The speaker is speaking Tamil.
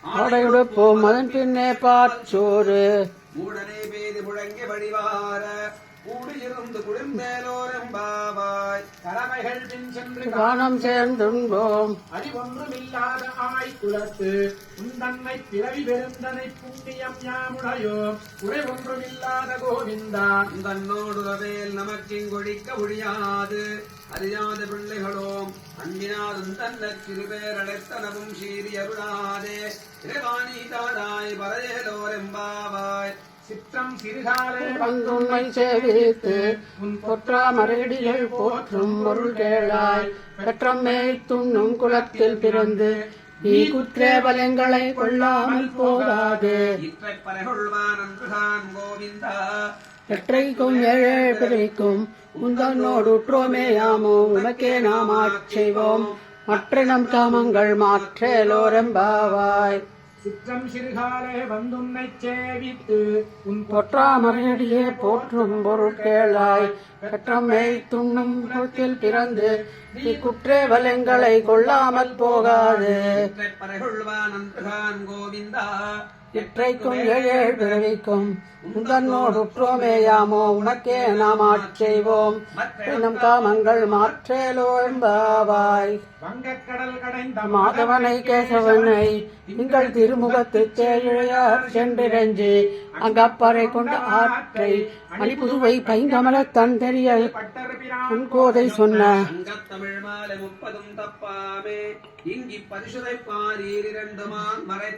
ஆடையுடுப்போம் அதன் பின்னே பாச்சோறு மூடனை பெய்து முழங்கி வழிவார கூடியிருந்து குளிர்ந்தேலோரெம்பாவாய் கடமைகள் பின் சென்று காணம் சேர்ந்துண்போம் அறிவொன்றுமில்லாத ஆய்குலத்து உந்தன்னை பிறவி பெருந்தனை புண்ணியம் யாமுடையோ குறை ஒன்றுமில்லாத கோவிந்தா தன்னோடுவேல் நமக்கிங்கொழிக்க ஒழியாது அறியாத பிள்ளைகளோம் அன்பினாதும் தன்ன சிறுபேரடைத்தனவும் சீரியருளாதே இறைவானீதாதாய் பரையலோரெம்பாவாய் சிற்றம் சிறுகாலே வந்துண்மை சேவித்து உன் பொற்றாமரடிகள் போற்றும் பொருள் கேளாய் பெற்றம்மே துண்ணும் குலத்தில் பிறந்து நீ குற்றேபலங்களை கொள்ளாமல் போகாது இற்றை பறைகொள்வான் அன்றுதான் கோவிந்தா எற்றைக்கும் ஏழே பிழைக்கும் உந்தன்னோடு உற்றோமேயாமோ உனக்கே நாம் ஆட்செய்வோம் மற்ற நம் காமங்கள் மாற்றேலோரெம்பாவாய் சிற்றம் சிறுகாலே வந்துன்னை சேவித்து உன் பொற்றாமரையடியே போற்றும் பொருள் கேளாய் பெற்றம்மை துண்ணும் குலத்தில் பிறந்து நீ குற்றேபலங்களை கொள்ளாமல் போகாது இற்றை பறைகொள்வான் அன்றுதான் கோவிந்தா இற்றைக்கும் ஏழேழ் பிறவிக்கும் உந்தன்னோடு உற்றோமேயாமோ உனக்கே நாம் ஆட்செய்வோம் நம் காமங்கள் மாற்றேலோ என்பாவாய் வங்கக்கடல் கடைந்த மாதவனை கேசவனை நீங்கள் திருமுகத்து தேழையார் சென்றிரஞ்சி அங்கப்பறை கொண்ட ஆற்றை அணிபுதுவை பைங்கமல தன் தெரிய கோதை சொன்ன தமிழ் மாலை 30 தப்பாமே இங்கி பரிசுதை பாரீர் இரண்டுமான் மறை